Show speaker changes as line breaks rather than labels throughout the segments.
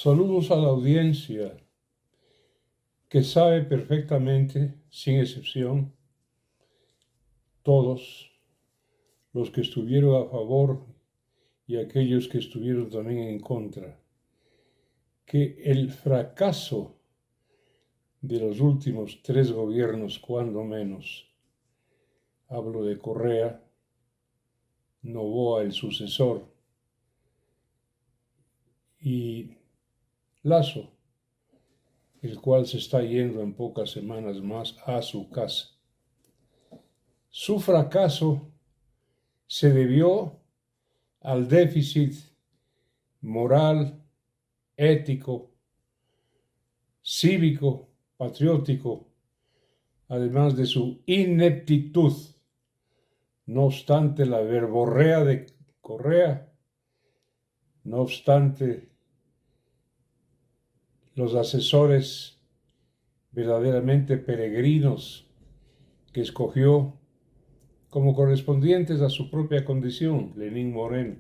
Saludos a la audiencia que sabe perfectamente, sin excepción, todos los que estuvieron a favor y aquellos que estuvieron también en contra, que el fracaso de los últimos 3 gobiernos, cuando menos, hablo de Correa, Noboa, el sucesor, y Lasso, el cual se está yendo en pocas semanas más a su casa. Su fracaso se debió al déficit moral, ético, cívico, patriótico, además de su ineptitud. No obstante la verborrea de Correa, no obstante los asesores verdaderamente peregrinos que escogió como correspondientes a su propia condición, Lenín Moreno.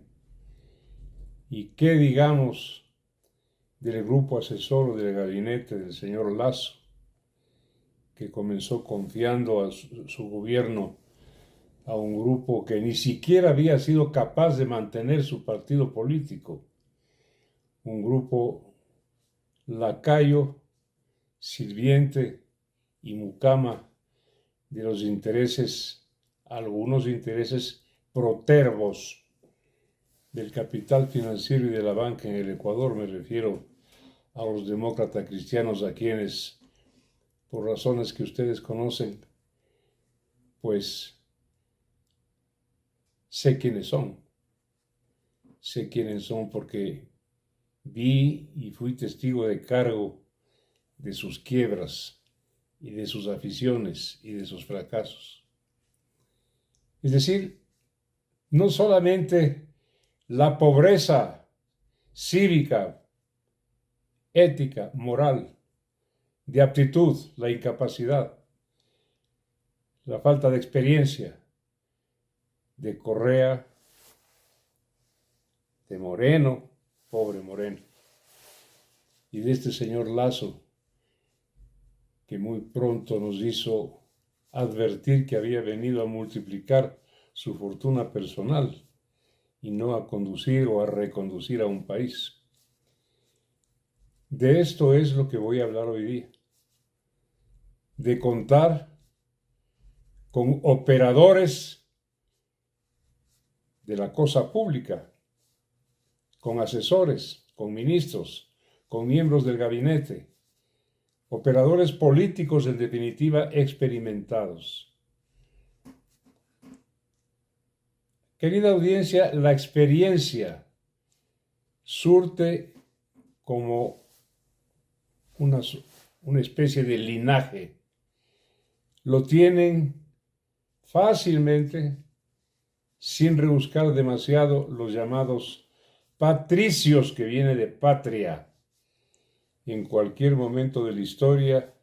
Y qué digamos del grupo asesor del gabinete del señor Lasso, que comenzó confiando a su gobierno a un grupo que ni siquiera había sido capaz de mantener su partido político, un grupo lacayo, sirviente y mucama de los intereses, algunos intereses protervos del capital financiero y de la banca en el Ecuador. Me refiero a los demócratas cristianos, a quienes, por razones que ustedes conocen, pues sé quiénes son porque vi y fui testigo de cargo de sus quiebras y de sus aficiones y de sus fracasos. Es decir, no solamente la pobreza cívica, ética, moral, de aptitud, la incapacidad, la falta de experiencia de Correa, de Moreno, pobre Moreno, y de este señor Lasso, que muy pronto nos hizo advertir que había venido a multiplicar su fortuna personal y no a conducir o a reconducir a un país. De esto es lo que voy a hablar hoy día, de contar con operadores de la cosa pública, con asesores, con ministros, con miembros del gabinete, operadores políticos en definitiva experimentados. Querida audiencia, la experiencia surte como una especie de linaje. Lo tienen fácilmente, sin rebuscar demasiado, los llamados patricios, que viene de patria, en cualquier momento de la historia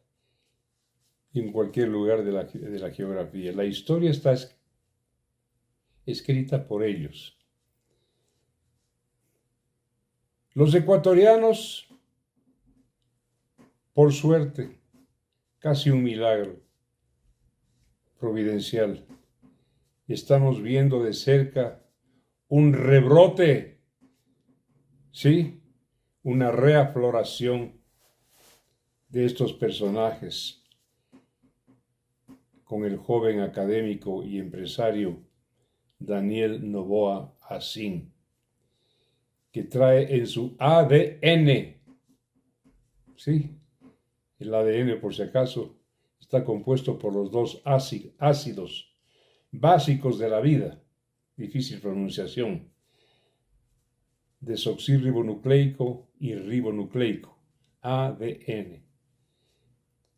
y en cualquier lugar de la geografía. La historia está escrita por ellos. Los ecuatorianos, por suerte, casi un milagro providencial, estamos viendo de cerca un rebrote, ¿sí? Una reafloración de estos personajes, con el joven académico y empresario Daniel Noboa Asín, que trae en su ADN, ¿sí? El ADN, por si acaso, está compuesto por los 2 ácidos básicos de la vida, difícil pronunciación, desoxirribonucleico y ribonucleico, ADN,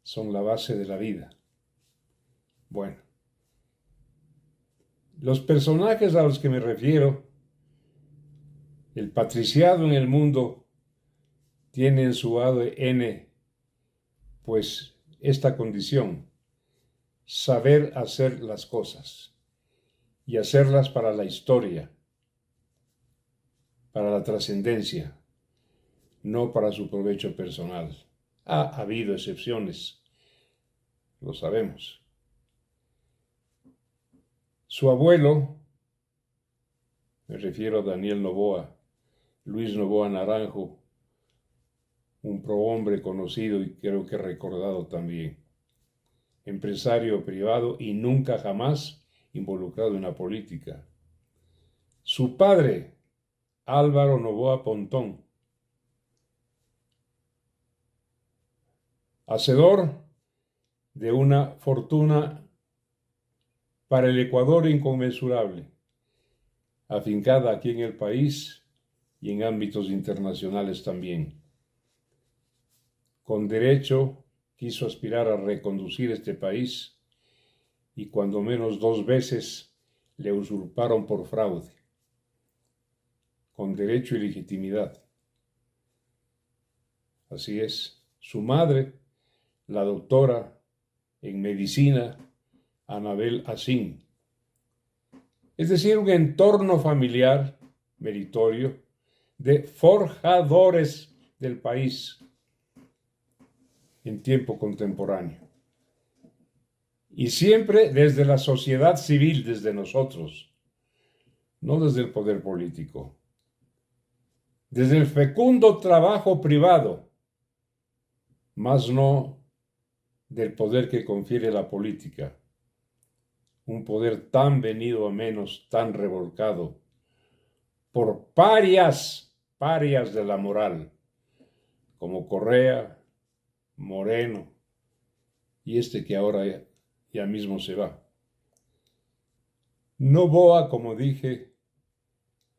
son la base de la vida. Bueno, los personajes a los que me refiero, el patriciado en el mundo, tiene en su ADN pues esta condición: saber hacer las cosas y hacerlas para la historia, para la trascendencia, no para su provecho personal. Ha habido excepciones, lo sabemos. Su abuelo, me refiero a Daniel Noboa, Luis Noboa Naranjo, un prohombre conocido y creo que recordado también, empresario privado y nunca jamás involucrado en la política. Su padre, Álvaro Noboa Pontón, hacedor de una fortuna para el Ecuador inconmensurable, afincada aquí en el país y en ámbitos internacionales también. Con derecho quiso aspirar a reconducir este país y cuando menos 2 veces le usurparon por fraude, con derecho y legitimidad. Así es, su madre, la doctora en medicina, Anabel Asín. Es decir, un entorno familiar meritorio de forjadores del país en tiempo contemporáneo. Y siempre desde la sociedad civil, desde nosotros, no desde el poder político. Desde el fecundo trabajo privado, más no del poder que confiere la política. Un poder tan venido a menos, tan revolcado por parias de la moral, como Correa, Moreno y este que ahora ya mismo se va. Noboa, como dije,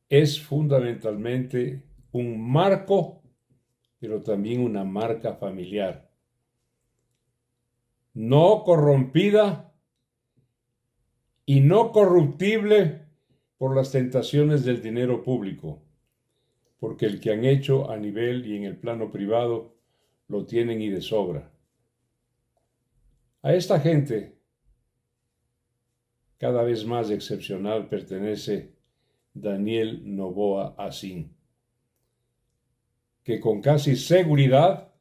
es fundamentalmente un marco, pero también una marca familiar, no corrompida y no corruptible por las tentaciones del dinero público, porque el que han hecho a nivel y en el plano privado lo tienen y de sobra. A esta gente, cada vez más excepcional, pertenece Daniel Noboa Asín, que con casi seguridad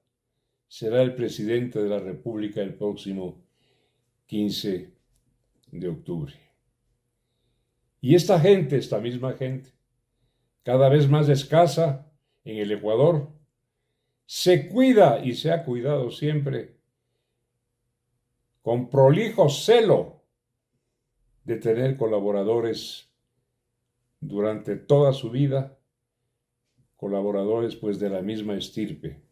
será el presidente de la República el próximo 15 de octubre. Y esta gente, esta misma gente, cada vez más escasa en el Ecuador, se cuida y se ha cuidado siempre con prolijo celo de tener colaboradores durante toda su vida, colaboradores pues de la misma estirpe.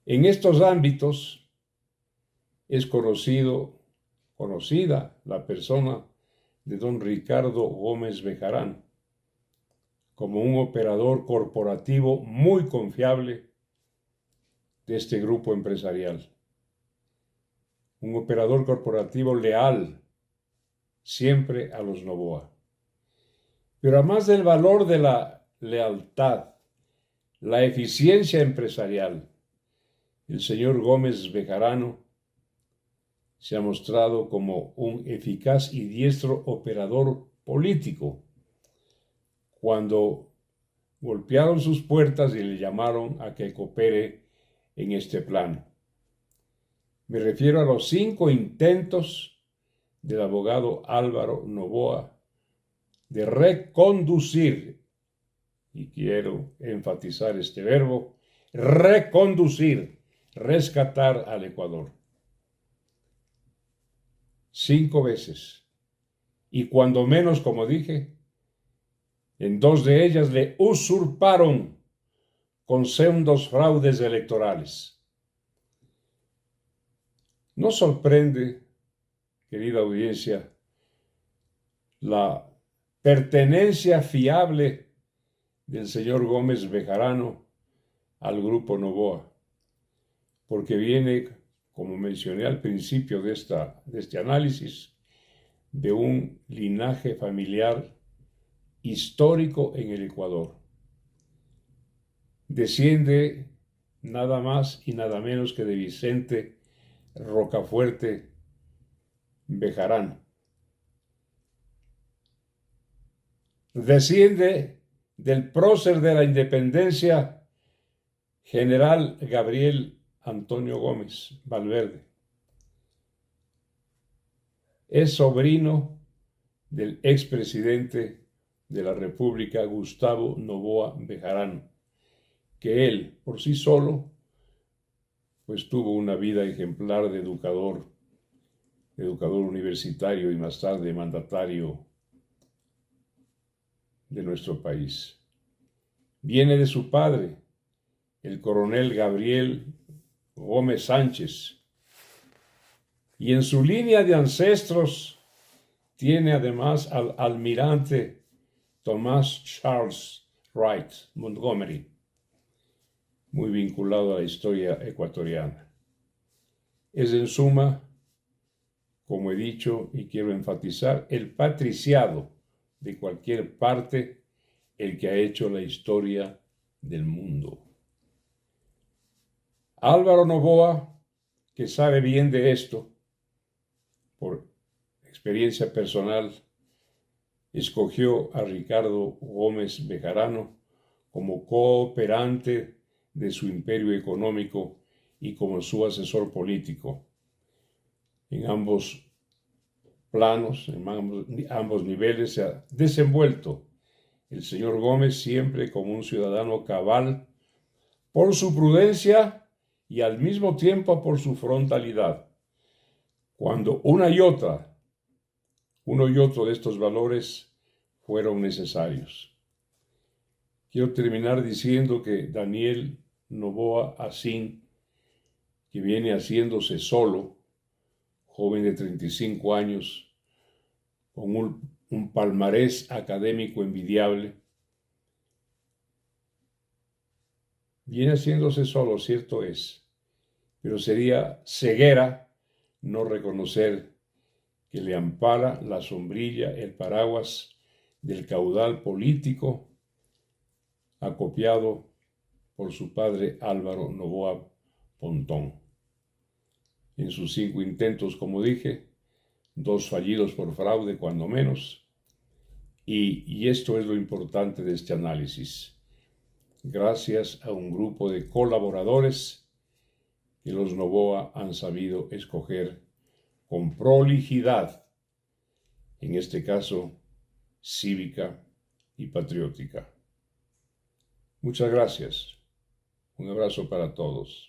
En estos ámbitos es conocida la persona de don Ricardo Gómez Bejarán como un operador corporativo muy confiable de este grupo empresarial. Un operador corporativo leal siempre a los Noboa. Pero además del valor de la lealtad, la eficiencia empresarial, el señor Gómez Bejarano se ha mostrado como un eficaz y diestro operador político. Cuando golpearon sus puertas y le llamaron a que coopere en este plano. Me refiero a los 5 intentos del abogado Álvaro Noboa de reconducir, y quiero enfatizar este verbo, reconducir, rescatar al Ecuador. 5 veces. Y cuando menos, como dije, en 2 de ellas le usurparon con sendos fraudes electorales. No sorprende, querida audiencia, la pertenencia fiable del señor Gómez Bejarano al grupo Noboa, porque viene, como mencioné al principio de este análisis, de un linaje familiar histórico en el Ecuador. Desciende nada más y nada menos que de Vicente Rocafuerte Bejarán. Desciende del prócer de la independencia General Gabriel Antonio Gómez Valverde. Es sobrino del expresidente de la República, Gustavo Noboa Bejarano, que él, por sí solo, pues tuvo una vida ejemplar de educador universitario y más tarde mandatario de nuestro país. Viene de su padre, el coronel Gabriel Gómez Sánchez, y en su línea de ancestros tiene además al almirante Thomas Charles Wright Montgomery, muy vinculado a la historia ecuatoriana. Es en suma, como he dicho y quiero enfatizar, el patriciado de cualquier parte el que ha hecho la historia del mundo. Álvaro Noboa, que sabe bien de esto, por experiencia personal, escogió a Ricardo Gómez Bejarano como cooperante de su imperio económico y como su asesor político. En ambos planos, en ambos niveles se ha desenvuelto el señor Gómez siempre como un ciudadano cabal por su prudencia y al mismo tiempo por su frontalidad. Cuando uno y otro de estos valores fueron necesarios. Quiero terminar diciendo que Daniel Noboa Asín, que viene haciéndose solo, joven de 35 años, con un palmarés académico envidiable, viene haciéndose solo, cierto es, pero sería ceguera no reconocer que le ampara la sombrilla, el paraguas del caudal político acopiado por su padre Álvaro Noboa Pontón. En sus 5 intentos, como dije, 2 fallidos por fraude, cuando menos, y esto es lo importante de este análisis. Gracias a un grupo de colaboradores que los Noboa han sabido escoger con prolijidad, en este caso cívica y patriótica. Muchas gracias. Un abrazo para todos.